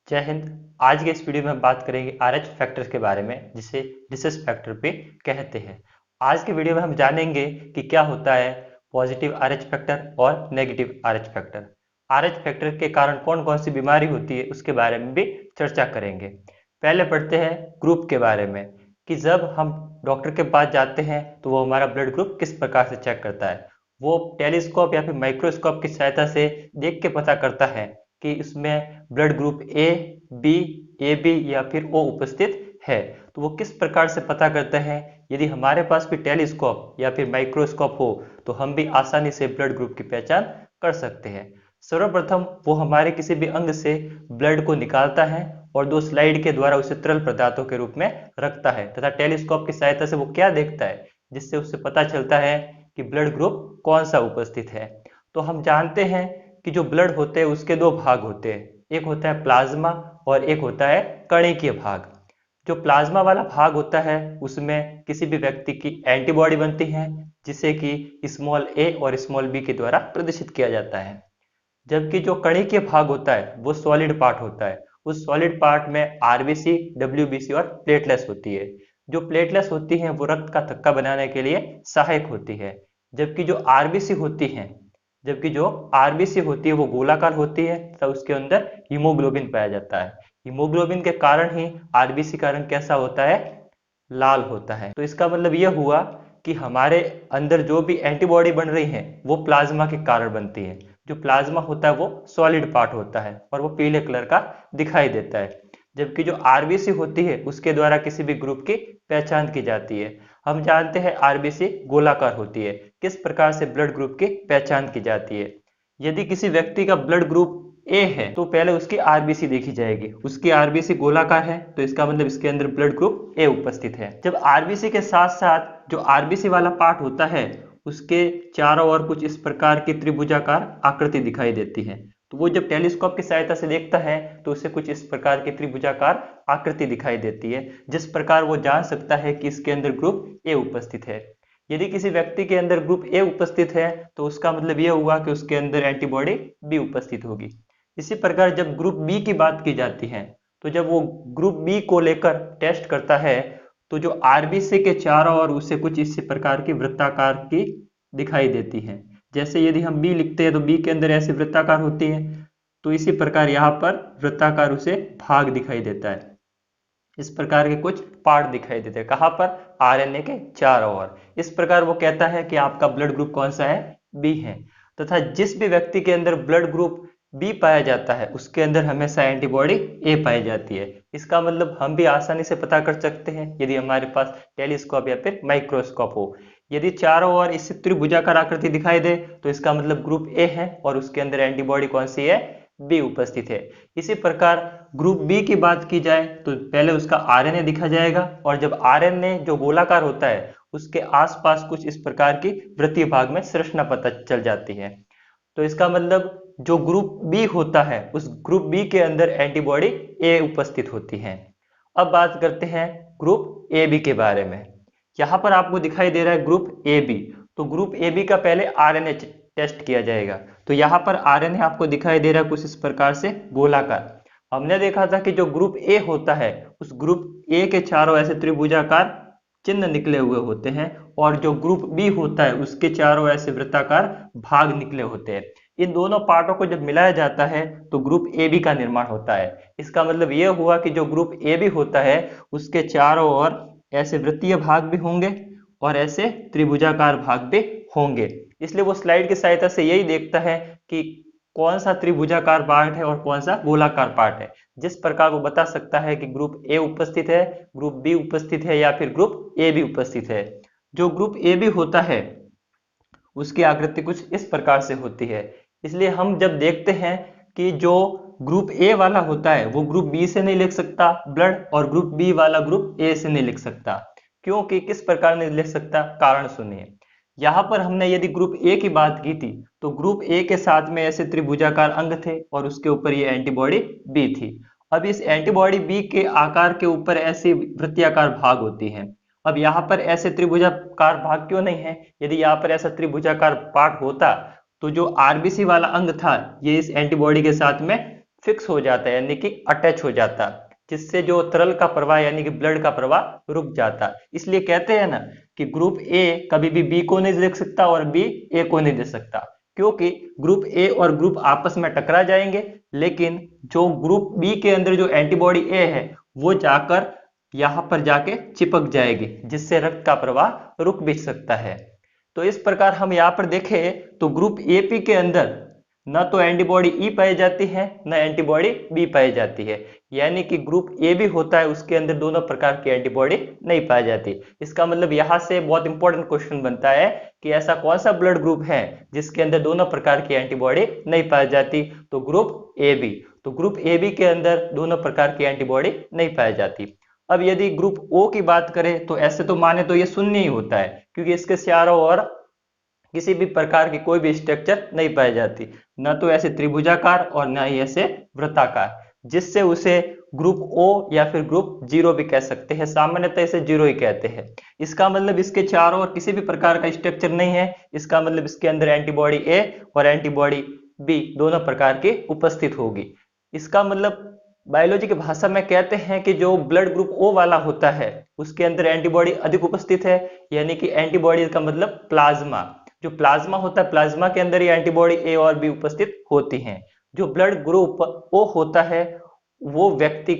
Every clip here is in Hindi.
जय हिंद। आज के इस वीडियो में हम बात करेंगे आरएच फैक्टर के बारे में, जिसे रिसर्च फैक्टर भी कहते हैं। आज के वीडियो में हम जानेंगे कि क्या होता है पॉजिटिव आरएच फैक्टर और negative RH factor. RH factor के कारण कौन कौन सी बीमारी होती है उसके बारे में भी चर्चा करेंगे। पहले पढ़ते हैं ग्रुप के बारे में, कि जब हम डॉक्टर के पास जाते हैं तो वो हमारा ब्लड ग्रुप किस प्रकार से चेक करता है। वो टेलीस्कोप या फिर माइक्रोस्कोप की सहायता से देख के पता करता है कि इसमें blood group A, B, A B या फिर ओ उपस्थित है। तो वो किस प्रकार से पता करते हैं? यदि हमारे पास भी टेलीस्कोप या फिर माइक्रोस्कोप हो तो हम भी आसानी से ब्लड ग्रुप की पहचान कर सकते हैं। सर्वप्रथम वो हमारे किसी भी अंग से ब्लड को निकालता है और दो स्लाइड के द्वारा उसे तरल पदार्थों के रूप में रखता है, तथा टेलीस्कोप की सहायता से वो क्या देखता है जिससे उसे पता चलता है कि ब्लड ग्रुप कौन सा उपस्थित है। तो हम जानते हैं कि जो ब्लड होते हैं उसके दो भाग होते हैं, एक होता है प्लाज्मा और एक होता है कणिकीय भाग। जो प्लाज्मा वाला भाग होता है उसमें किसी भी व्यक्ति की एंटीबॉडी बनती है, जिसे कि स्मॉल ए और स्मॉल बी के द्वारा प्रदर्शित किया जाता है। जबकि जो कणिकीय भाग होता है वो सॉलिड पार्ट होता है। उस सॉलिड पार्ट में आरबीसी, डब्ल्यूबीसी और प्लेटलेट्स होती है। जो प्लेटलेट्स होती हैं वो रक्त का थक्का बनाने के लिए सहायक होती है। जबकि जो आरबीसी होती हैं जबकि जो आरबीसी होती है वो गोलाकार होती है तथा उसके अंदर हीमोग्लोबिन पाया जाता है। हीमोग्लोबिन के कारण ही आरबीसी का रंग कैसा होता है? लाल होता है। तो इसका मतलब यह हुआ कि हमारे अंदर जो भी एंटीबॉडी बन रही है वो प्लाज्मा के कारण बनती है। जो प्लाज्मा होता है वो सॉलिड पार्ट होता है और वो पीले कलर का दिखाई देता है। जबकि जो आरबीसी होती है उसके द्वारा किसी भी ग्रुप की पहचान की जाती है। हम जानते हैं आरबीसी गोलाकार होती है। किस प्रकार से ब्लड ग्रुप की पहचान की जाती है? यदि किसी व्यक्ति का ब्लड ग्रुप ए है तो पहले उसकी आरबीसी देखी जाएगी। उसकी आरबीसी गोलाकार है तो इसका मतलब इसके अंदर ब्लड ग्रुप ए उपस्थित है। जब आरबीसी के साथ साथ जो आरबीसी वाला पार्ट होता है उसके चारों ओर कुछ इस प्रकार की त्रिभुजाकार आकृति दिखाई देती है। तो वो जब टेलीस्कोप की सहायता से देखता है तो उसे कुछ इस प्रकार की त्रिभुजाकार आकृति दिखाई देती है, जिस प्रकार वो जान सकता है कि इसके अंदर ग्रुप ए उपस्थित है। यदि किसी व्यक्ति के अंदर ग्रुप ए उपस्थित है तो उसका मतलब यह हुआ कि उसके अंदर एंटीबॉडी बी उपस्थित होगी। इसी प्रकार जब ग्रुप बी की बात की जाती है तो जब वो ग्रुप बी को लेकर टेस्ट करता है तो जो आरबीसी के चारों ओर उसे कुछ इसी प्रकार की वृत्ताकार की दिखाई देती है। जैसे यदि हम बी लिखते हैं तो बी के अंदर ऐसी वृत्ताकार होती है, तो इसी प्रकार यहाँ पर वृत्ताकार उसे भाग दिखाई देता है। इस प्रकार के कुछ पार्ट दिखाई देते हैं। कहाँ पर? आरएनए के चारों ओर। इस प्रकार वो कहता है कि आपका ब्लड ग्रुप कौन सा है? बी है। तथा जिस भी व्यक्ति के अंदर ब्लड ग्रुप बी पाया जाता है उसके अंदर हमेशा एंटीबॉडी ए पाई जाती है। इसका मतलब हम भी आसानी से पता कर सकते हैं यदि हमारे पास टेलीस्कोप या फिर माइक्रोस्कोप हो। यदि चारों ओर इस त्रिभुजाकार आकृति दिखाई दे तो इसका मतलब ग्रुप ए है और उसके अंदर एंटीबॉडी कौन सी है? बी उपस्थित है। इसी प्रकार ग्रुप बी की बात की जाए तो पहले उसका आरएनए दिखा जाएगा और जब आरएनए जो गोलाकार होता है उसके आसपास कुछ इस प्रकार की वृत्तीय भाग में संरचना पता चल जाती है। तो इसका मतलब जो ग्रुप बी होता है उस ग्रुप बी के अंदर एंटीबॉडी ए उपस्थित होती है। अब बात करते हैं ग्रुप ए बी के बारे में। यहाँ पर आपको दिखाई दे रहा है ग्रुप ए बी। तो ग्रुप ए बी का पहले आरएनए टेस्ट किया जाएगा। तो यहाँ पर आरएनए आपको दिखाई दे रहा है कुछ इस प्रकार से गोलाकार। हमने देखा था कि जो ग्रुप ए होता है उस ग्रुप ए के चारों ऐसे त्रिभुजाकार चिन्ह निकले हुए होते हैं और जो ग्रुप बी होता है उसके चारों ऐसे वृत्ताकार भाग निकले होते हैं। इन दोनों पार्टों को जब मिलाया जाता है तो ग्रुप ए बी का निर्माण होता है। इसका मतलब यह हुआ कि जो ग्रुप ए बी होता है उसके चारों ओर ऐसे वृत्तीय भाग भी होंगे और ऐसे त्रिभुजाकार भाग भी होंगे। इसलिए वो स्लाइड की सहायता से यही देखता है कि कौन सा त्रिभुजाकार पार्ट है और कौन सा गोलाकार पार्ट है। जिस प्रकार वो बता सकता है कि ग्रुप ए उपस्थित है, ग्रुप बी उपस्थित है या फिर ग्रुप ए बी उपस्थित है। जो ग्रुप ए बी होता है उसकी आकृति कुछ इस प्रकार से होती है। इसलिए हम जब देखते हैं कि जो ग्रुप ए वाला होता है वो ग्रुप बी से नहीं लिख सकता ब्लड और ग्रुप बी वाला ग्रुप ए से नहीं लिख सकता। क्योंकि किस प्रकार नहीं लिख सकता? कारण सुनिए। यहाँ पर हमने यदि ग्रुप ए की बात की थी तो ग्रुप ए के साथ में ऐसे त्रिभुजाकार अंग थे और उसके ऊपर ये एंटीबॉडी बी थी। अब इस एंटीबॉडी बी के आकार के ऊपर ऐसी वृत्ताकार भाग होती हैं। अब यहाँ पर ऐसे त्रिभुजाकार भाग क्यों नहीं है? यदि यहाँ पर ऐसा त्रिभुजाकार पार्ट होता तो जो आरबीसी वाला अंग था ये इस एंटीबॉडी के साथ में फिक्स हो जाता है यानी कि अटैच हो जाता, जिससे जो तरल का प्रवाह यानी कि ब्लड का प्रवाह रुक जाता। इसलिए कहते हैं ना कि ग्रुप ए कभी भी बी को नहीं देख सकता और बी ए को नहीं दे सकता, क्योंकि ग्रुप ए और ग्रुप आपस में टकरा जाएंगे, लेकिन जो ग्रुप बी के अंदर जो एंटीबॉडी ए है वो जाकर यहां पर जाके चिपक जाएगी, जिससे रक्त का प्रवाह रुक भी सकता है। तो इस प्रकार हम यहाँ पर देखें तो ग्रुप एपी के अंदर न तो एंटीबॉडी ई पाई जाती है न एंटीबॉडी बी पाई जाती है, यानी कि ग्रुप ए भी होता है उसके अंदर दोनों प्रकार की एंटीबॉडी नहीं पाई जाती। इसका मतलब यहां से बहुत इंपॉर्टेंट क्वेश्चन बनता है कि ऐसा कौन सा ब्लड ग्रुप है जिसके अंदर दोनों प्रकार की एंटीबॉडी नहीं पाई जाती, तो ग्रुप ए बी। तो ग्रुप ए बी के अंदर दोनों प्रकार की एंटीबॉडी नहीं पाई जाती। अब यदि ग्रुप ओ की बात करें तो ऐसे तो माने तो ये शून्य ही होता है, क्योंकि इसके चारों ओर किसी भी प्रकार की कोई भी स्ट्रक्चर नहीं पाई जाती, न तो ऐसे त्रिभुजाकार और न ही ऐसे वृत्ताकार, जिससे उसे ग्रुप ओ या फिर ग्रुप जीरो भी कह सकते हैं। सामान्यतः इसे जीरो ही कहते हैं। इसका मतलब इसके चारों ओर किसी भी प्रकार का स्ट्रक्चर नहीं है। इसका मतलब इसके अंदर एंटीबॉडी ए और एंटीबॉडी बी दोनों प्रकार की उपस्थित होगी। इसका मतलब बायोलॉजी की भाषा में कहते हैं कि जो ब्लड ग्रुप ओ वाला होता है उसके अंदर एंटीबॉडी अधिक उपस्थित है, यानी कि एंटीबॉडी का मतलब प्लाज्मा। जो प्लाज्मा होता है, प्लाज्मा के अंदर ये एंटीबॉडी ए और बी उपस्थित होती हैं। जो ब्लड ग्रुप ओ होता है वो व्यक्ति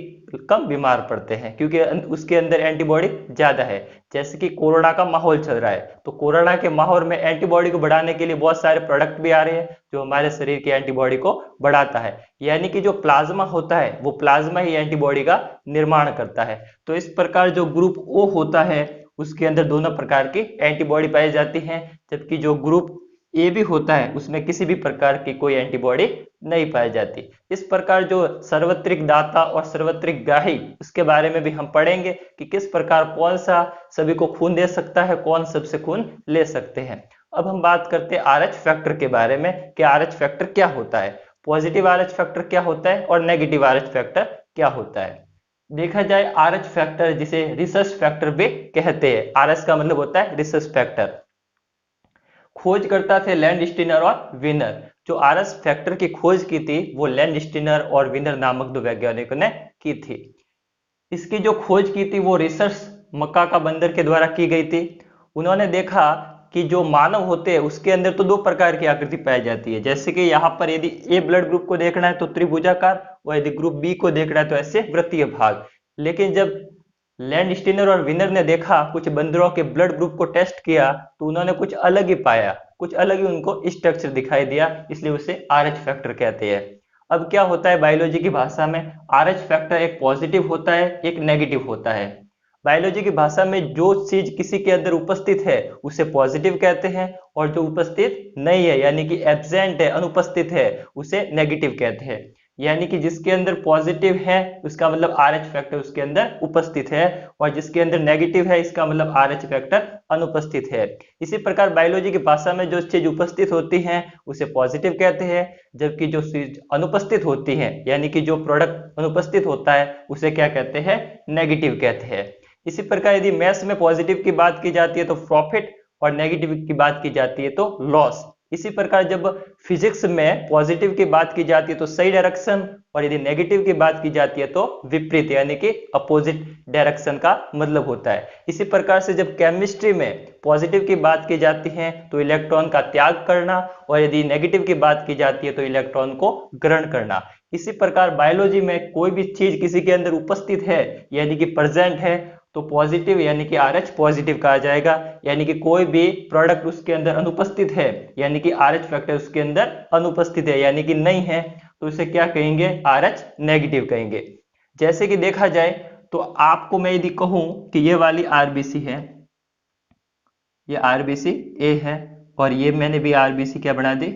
कम बीमार पड़ते हैं, क्योंकि उसके अंदर एंटीबॉडी ज्यादा है। जैसे कि कोरोना का माहौल चल रहा है, तो कोरोना के माहौल में एंटीबॉडी को बढ़ाने के लिए बहुत सारे प्रोडक्ट भी आ रहे हैं जो हमारे शरीर की एंटीबॉडी को बढ़ाता है। यानी कि जो प्लाज्मा होता है वो प्लाज्मा ही एंटीबॉडी का निर्माण करता है। तो इस प्रकार जो ग्रुप ओ होता है उसके अंदर दोनों प्रकार की एंटीबॉडी पाई जाती हैं, जबकि जो ग्रुप ए भी होता है उसमें किसी भी प्रकार की कोई एंटीबॉडी नहीं पाई जाती। इस प्रकार जो सार्वत्रिक दाता और सार्वत्रिक ग्राही उसके बारे में भी हम पढ़ेंगे कि किस प्रकार कौन सा सभी को खून दे सकता है, कौन सबसे खून ले सकते हैं। अब हम बात करते हैं आरएच फैक्टर के बारे में कि आरएच फैक्टर क्या होता है, पॉजिटिव आरएच फैक्टर क्या होता है और नेगेटिव आरएच फैक्टर क्या होता है। देखा जाए आरएच फैक्टर जिसे रिसर्च फैक्टर भी कहते हैं, आरएच का मतलब होता है रिसर्च फैक्टर। खोजकर्ता थे लैंडस्टीनर और विनर। जो आरएच फैक्टर की खोज की थी वो लैंडस्टीनर और विनर नामक दो वैज्ञानिकों ने की थी। इसकी जो खोज की थी वो रिसर्च मक्का का बंदर के द्वारा की गई थी। उन्होंने देखा कि जो मानव होते हैं उसके अंदर तो दो प्रकार की आकृति पाई जाती है, जैसे कि यहाँ पर यदि ए ब्लड ग्रुप को देखना है तो त्रिभुजाकार, और यदि ग्रुप बी को देखना है तो ऐसे वृत्तीय भाग। लेकिन जब लैंडस्टीनर और विनर ने देखा, कुछ बंदरों के ब्लड ग्रुप को टेस्ट किया, तो उन्होंने कुछ अलग ही पाया, कुछ अलग ही उनको स्ट्रक्चर दिखाई दिया, इसलिए उसे आरएच फैक्टर कहते हैं। अब क्या होता है बायोलॉजी की भाषा में, आरएच फैक्टर एक पॉजिटिव होता है एक नेगेटिव होता है। बायोलॉजी की भाषा में जो चीज किसी के अंदर उपस्थित है उसे पॉजिटिव कहते हैं, और जो उपस्थित नहीं है यानी कि एब्सेंट है, अनुपस्थित है, उसे नेगेटिव कहते हैं। यानी कि जिसके अंदर पॉजिटिव है उसका मतलब आरएच फैक्टर उसके अंदर उपस्थित है, और जिसके अंदर नेगेटिव है इसका मतलब आरएच फैक्टर अनुपस्थित है। इसी प्रकार बायोलॉजी की भाषा में जो चीज उपस्थित होती है उसे पॉजिटिव कहते हैं, जबकि जो चीज अनुपस्थित होती है यानी कि जो प्रोडक्ट अनुपस्थित होता है उसे क्या कहते हैं, नेगेटिव कहते हैं। इसी प्रकार यदि मैथ्स में पॉजिटिव की बात की जाती है तो प्रॉफिट, और नेगेटिव की बात की जाती है तो लॉस। इसी प्रकार जब फिजिक्स में पॉजिटिव की बात की जाती है तो सही डायरेक्शन, और यदि नेगेटिव की बात की जाती है तो विपरीत यानी कि अपोजिट डायरेक्शन का मतलब होता है। इसी प्रकार से जब केमिस्ट्री में पॉजिटिव की बात की जाती है तो इलेक्ट्रॉन का त्याग करना, और यदि नेगेटिव की बात की जाती है तो इलेक्ट्रॉन को ग्रहण करना। इसी प्रकार बायोलॉजी में कोई भी चीज किसी के अंदर उपस्थित है यानी कि प्रेजेंट है तो पॉजिटिव यानी कि आरएच पॉजिटिव कहा जाएगा, यानी कि कोई भी प्रोडक्ट उसके अंदर अनुपस्थित है यानी कि आरएच फैक्टर उसके अंदर अनुपस्थित है यानी कि नहीं है, तो इसे क्या कहेंगे, आरएच नेगेटिव कहेंगे। जैसे कि देखा जाए तो आपको मैं यदि कहूं कि ये वाली आरबीसी है, ये आरबीसी ए है, और ये मैंने भी आरबीसी क्या बना दी,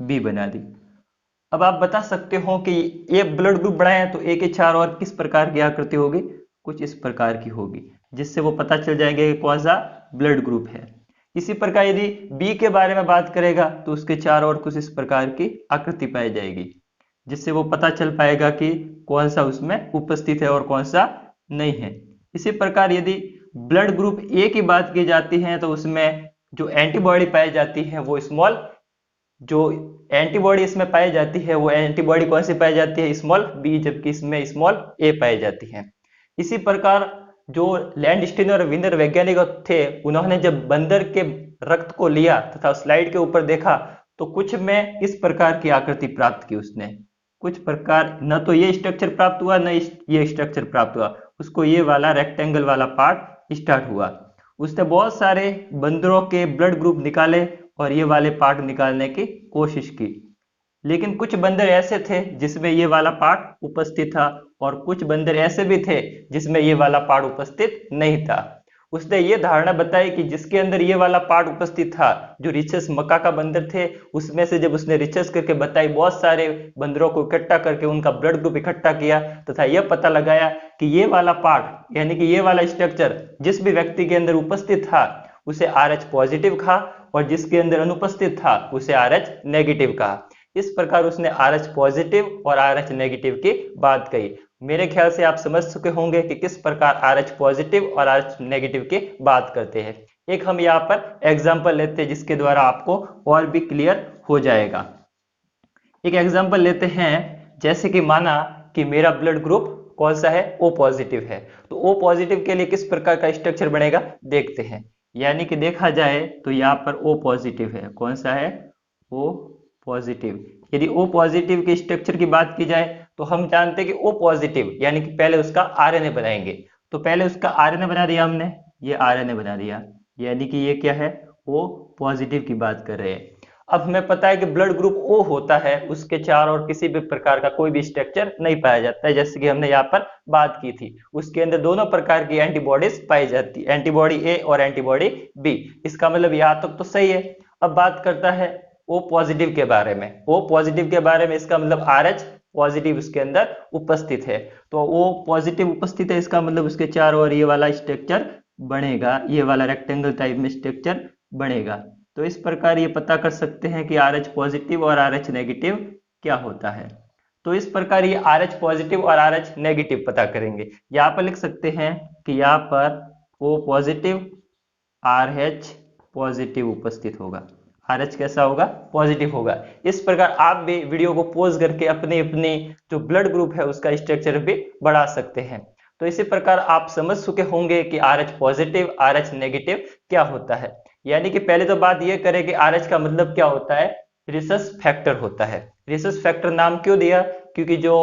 बी बना दी। अब आप बता सकते हो कि ये ब्लड ग्रुप बनाए हैं तो ए के चारों ओर किस प्रकार की आकृति होगी, कुछ इस प्रकार की होगी, जिससे वो पता चल जाएंगे कि कौन सा ब्लड ग्रुप है। इसी प्रकार यदि बी के बारे में बात करेगा तो उसके चारों ओर कुछ इस प्रकार की आकृति पाई जाएगी, जिससे वो पता चल पाएगा कि कौन सा उसमें उपस्थित है और कौन सा नहीं है। इसी प्रकार यदि ब्लड ग्रुप ए की बात की जाती है तो उसमें जो एंटीबॉडी पाई जाती है वो स्मॉल जो एंटीबॉडी इसमें पाई जाती है वो एंटीबॉडी कौन सी पाई जाती है, स्मॉल बी, जबकि इसमें स्मॉल ए पाई जाती है। इसी प्रकार जो लैंडस्टीनर और विनर वैज्ञानिक थे, उन्होंने जब बंदर के रक्त को लिया तथा स्लाइड के ऊपर देखा तो कुछ में इस प्रकार की आकृति प्राप्त की उसने, कुछ प्रकार न तो ये स्ट्रक्चर प्राप्त हुआ न ये स्ट्रक्चर प्राप्त हुआ, उसको ये वाला रेक्टेंगल वाला पार्ट स्टार्ट हुआ। उसने बहुत सारे बंदरों के ब्लड ग्रुप निकाले और ये वाले पार्ट निकालने की कोशिश की, लेकिन कुछ बंदर ऐसे थे जिसमें ये वाला पार्ट उपस्थित था और कुछ बंदर ऐसे भी थे जिसमें ये वाला पार्ट उपस्थित नहीं था। उसने ये धारणा बताई कि जिसके अंदर ये वाला पार्ट उपस्थित था, जो रिचस मकाका बंदर थे, उसमें से जब उसने रिचर्च करके बताई, बहुत सारे बंदरों को इकट्ठा करके उनका ब्लड ग्रुप इकट्ठा किया तथा यह पता लगाया कि ये वाला पार्ट यानी कि ये वाला स्ट्रक्चर जिस भी व्यक्ति के अंदर उपस्थित था उसे RH पॉजिटिव कहा और जिसके अंदर अनुपस्थित था उसे RH नेगेटिव कहा। इस प्रकार उसने RH पॉजिटिव और RH नेगेटिव की बात कही। मेरे ख्याल से आप समझ चुके होंगे कि किस प्रकार RH पॉजिटिव और RH नेगेटिव की बात करते हैं। एक हम यहाँ पर एग्जाम्पल लेते हैं जिसके द्वारा आपको और भी क्लियर हो जाएगा। एक एग्जाम्पल लेते हैं, जैसे कि माना कि मेरा ब्लड ग्रुप कौन सा है, O पॉजिटिव है, तो O पॉजिटिव के लिए किस प्रकार का स्ट्रक्चर बनेगा देखते हैं। यानी कि देखा जाए तो यहाँ पर O पॉजिटिव है, कौन सा है, O पॉजिटिव। यदि O पॉजिटिव के स्ट्रक्चर की बात की जाए तो हम जानते हैं कि O पॉजिटिव यानी कि पहले उसका RNA बनाएंगे, तो पहले उसका RNA बना दिया हमने, ये RNA बना दिया, यानी कि ये क्या है, O पॉजिटिव की बात कर रहे हैं। अब हमें पता है कि ब्लड ग्रुप O होता है, उसके चार और किसी भी प्रकार का कोई भी स्ट्रक्चर नहीं पाया जाता है, जैसे कि हमने यहाँ पर बात की थी। उसके अंदर दोनों प्रकार की एंटीबॉडीज पाई जाती है, एंटीबॉडी A और एंटीबॉडी B। इसका मतलब यहाँ तक तो सही है। अब बात करता है O पॉजिटिव के बारे में। O पॉजिटिव के बारे में इसका मतलब RH पॉजिटिव उसके अंदर उपस्थित है, तो O पॉजिटिव उपस्थित है, इसका मतलब उसके चारों ओर ये वाला स्ट्रक्चर बनेगा, ये वाला रेक्टेंगल टाइप में स्ट्रक्चर बनेगा। तो इस प्रकार ये पता कर सकते हैं कि RH पॉजिटिव और RH नेगेटिव क्या होता है। तो इस प्रकार ये RH पॉजिटिव और RH नेगेटिव पता करेंगे। यहाँ पर लिख सकते हैं कि यहाँ पर O पॉजिटिव RH पॉजिटिव उपस्थित होगा, RH कैसा होगा, पॉजिटिव होगा। इस प्रकार आप भी वीडियो को पॉज करके अपने अपने जो ब्लड ग्रुप है उसका स्ट्रक्चर भी बढ़ा सकते हैं। तो इसी प्रकार आप समझ चुके होंगे कि RH पॉजिटिव RH नेगेटिव क्या होता है। यानी कि पहले तो बात यह करें कि RH का मतलब क्या होता है, रिसस फैक्टर होता है। रिसस फैक्टर नाम क्यों दिया, क्योंकि जो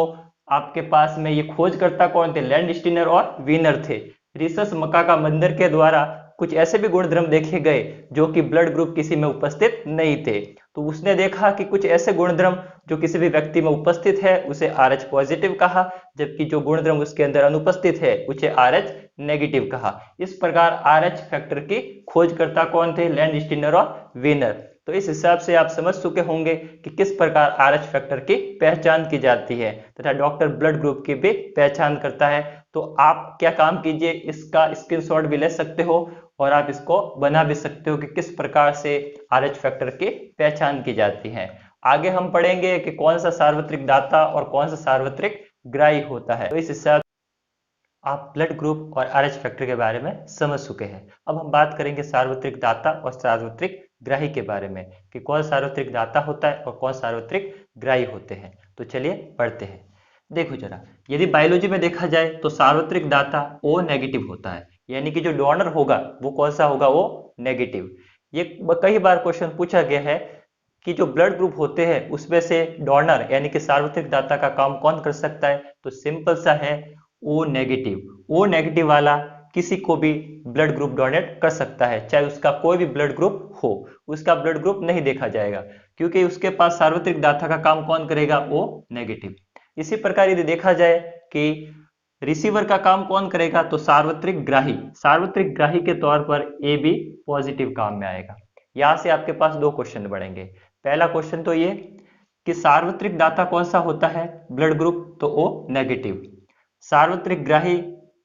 आपके पास में ये खोजकर्ता कौन थे, लैंडस्टीनर और विनर थे। रिसस मकाका बंदर के द्वारा कुछ ऐसे भी गुणधर्म देखे गए जो कि ब्लड ग्रुप किसी में उपस्थित नहीं थे, तो उसने देखा कि कुछ ऐसे गुणधर्म जो किसी भी व्यक्ति में उपस्थित है उसे RH पॉजिटिव कहा, जबकि जो गुणधर्म उसके अंदर अनुपस्थित है उसे RH नेगेटिव कहा। इस प्रकार RH फैक्टर की खोजकर्ता कौन थे, लैंडस्टीनर और विनर। तो इस हिसाब से आप समझ चुके होंगे कि किस प्रकार RH फैक्टर की पहचान की जाती है तथा डॉक्टर ब्लड ग्रुप की भी पहचान करता है। तो आप क्या काम कीजिए, इसका स्क्रीनशॉट भी ले सकते हो और आप इसको बना भी सकते हो कि किस प्रकार से RH फैक्टर की पहचान की जाती है। आगे हम पढ़ेंगे कि कौन सा सार्वत्रिक दाता और कौन सा सार्वत्रिक ग्राही होता है। तो इस हिसाब आप ब्लड ग्रुप और RH फैक्टर के बारे में समझ चुके हैं। अब हम बात करेंगे सार्वत्रिक दाता और सार्वत्रिक ग्राही के बारे में कि कौन सार्वत्रिक दाता होता है और कौन सार्वत्रिक ग्राही होते हैं। तो चलिए पढ़ते हैं। देखो जरा, यदि बायोलॉजी में देखा जाए तो सार्वत्रिक दाता O नेगेटिव होता है, यानी कि जो डोनर होगा वो कौन सा होगा, O नेगेटिव। ये कई बार क्वेश्चन पूछा गया है कि जो ब्लड ग्रुप होते हैं उसमें से डोनर यानी कि सार्वत्रिक दाता का काम कौन कर सकता है, तो सिंपल सा है, O नेगेटिव। O नेगेटिव वाला किसी को भी ब्लड ग्रुप डोनेट कर सकता है, चाहे उसका कोई भी ब्लड ग्रुप हो, उसका ब्लड ग्रुप नहीं देखा जाएगा क्योंकि उसके पास सार्वत्रिक दाता का काम कौन करेगा, O नेगेटिव। इसी प्रकार यदि देखा जाए कि रिसीवर का काम कौन करेगा, तो सार्वत्रिक ग्राही, सार्वत्रिक ग्राही के तौर पर AB पॉजिटिव काम में आएगा। यहां से आपके पास दो क्वेश्चन बढ़ेंगे। पहला क्वेश्चन तो ये कि सार्वत्रिक दाता कौन सा होता है, ब्लड ग्रुप, तो O नेगेटिव। सार्वत्रिक ग्राही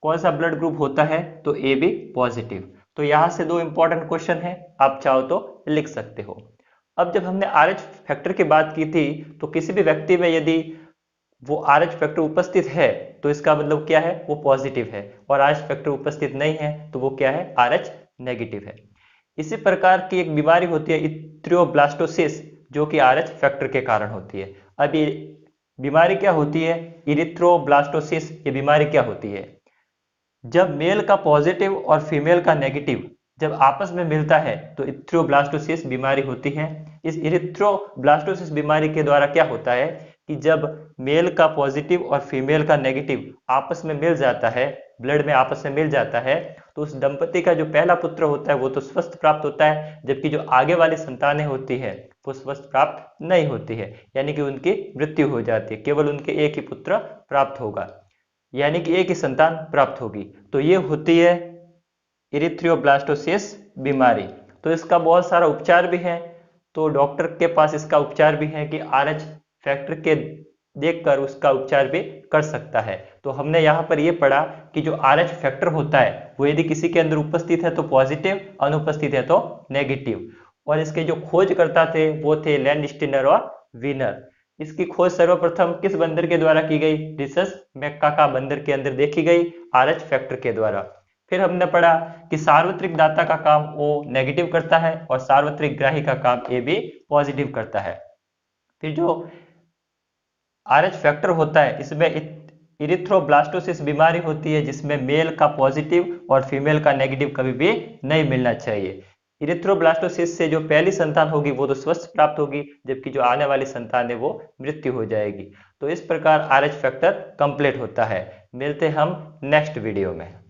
कौन सा ब्लड ग्रुप होता है, तो AB पॉजिटिव। तो यहां से दो इंपॉर्टेंट क्वेश्चन है, आप चाहो तो लिख सकते हो। अब जब हमने RH फैक्टर की बात की थी तो किसी भी व्यक्ति में यदि वो RH फैक्टर उपस्थित है तो इसका मतलब क्या है, वो पॉजिटिव है, और RH फैक्टर उपस्थित नहीं है तो वो क्या है, RH नेगेटिव है। इसी प्रकार की एक बीमारी होती है इत्रियोब्लास्टोसिस, जो कि RH फैक्टर के कारण होती है। अब ये बीमारी क्या होती है, इरिथ्रोब्लास्टोसिस, ये बीमारी क्या होती है? जब मेल का पॉजिटिव और फीमेल का नेगेटिव जब आपस में मिलता है तो इरिथ्रोब्लास्टोसिस बीमारी होती है। इस इरिथ्रोब्लास्टोसिस बीमारी के द्वारा क्या होता है कि जब मेल का पॉजिटिव और फीमेल का नेगेटिव आपस में मिल जाता है, ब्लड में आपस में मिल जाता है, तो उस दंपति का जो पहला पुत्र होता है वो तो स्वस्थ प्राप्त होता है, जबकि जो आगे वाली संतानें होती है वो स्वस्थ प्राप्त नहीं होती है, यानी कि उनकी मृत्यु हो जाती है। केवल उनके एक ही पुत्र प्राप्त होगा, यानी कि एक ही संतान प्राप्त होगी। तो ये होती है इरिथ्रोब्लास्टोसिस बीमारी। तो इसका बहुत सारा उपचार भी है, तो डॉक्टर के पास इसका उपचार भी है कि RH फैक्टर के देखकर उसका उपचार भी कर सकता है। तो हमने यहाँ पर ये पढ़ा कि जो RH फैक्टर होता है वो यदि किसी के अंदर उपस्थित है तो पॉजिटिव, अनुपस्थित है तो नेगेटिव। और इसके जो खोजकर्ता थे वो थे लैंडस्टीनर और वीनर। इसकी खोज सर्वप्रथम किस बंदर के द्वारा की गई? रिसस मैकाका बंदर के अंदर देखी गई RH फैक्टर के द्वारा। फिर हमने पढ़ा कि सार्वत्रिक दाता का काम O नेगेटिव करता है और सार्वत्रिक ग्राही का काम A भी पॉजिटिव करता है। फिर जो RH फैक्टर होता है इसमें इरिथ्रोब्लास्टोसिस बीमारी होती है, जिसमें मेल का पॉजिटिव और फीमेल का नेगेटिव कभी भी नहीं मिलना चाहिए। इरिथ्रोब्लास्टोसिस से जो पहली संतान होगी वो तो स्वस्थ प्राप्त होगी, जबकि जो आने वाली संतान है वो मृत्यु हो जाएगी। तो इस प्रकार RH फैक्टर कंप्लीट होता है। मिलते हम नेक्स्ट वीडियो में।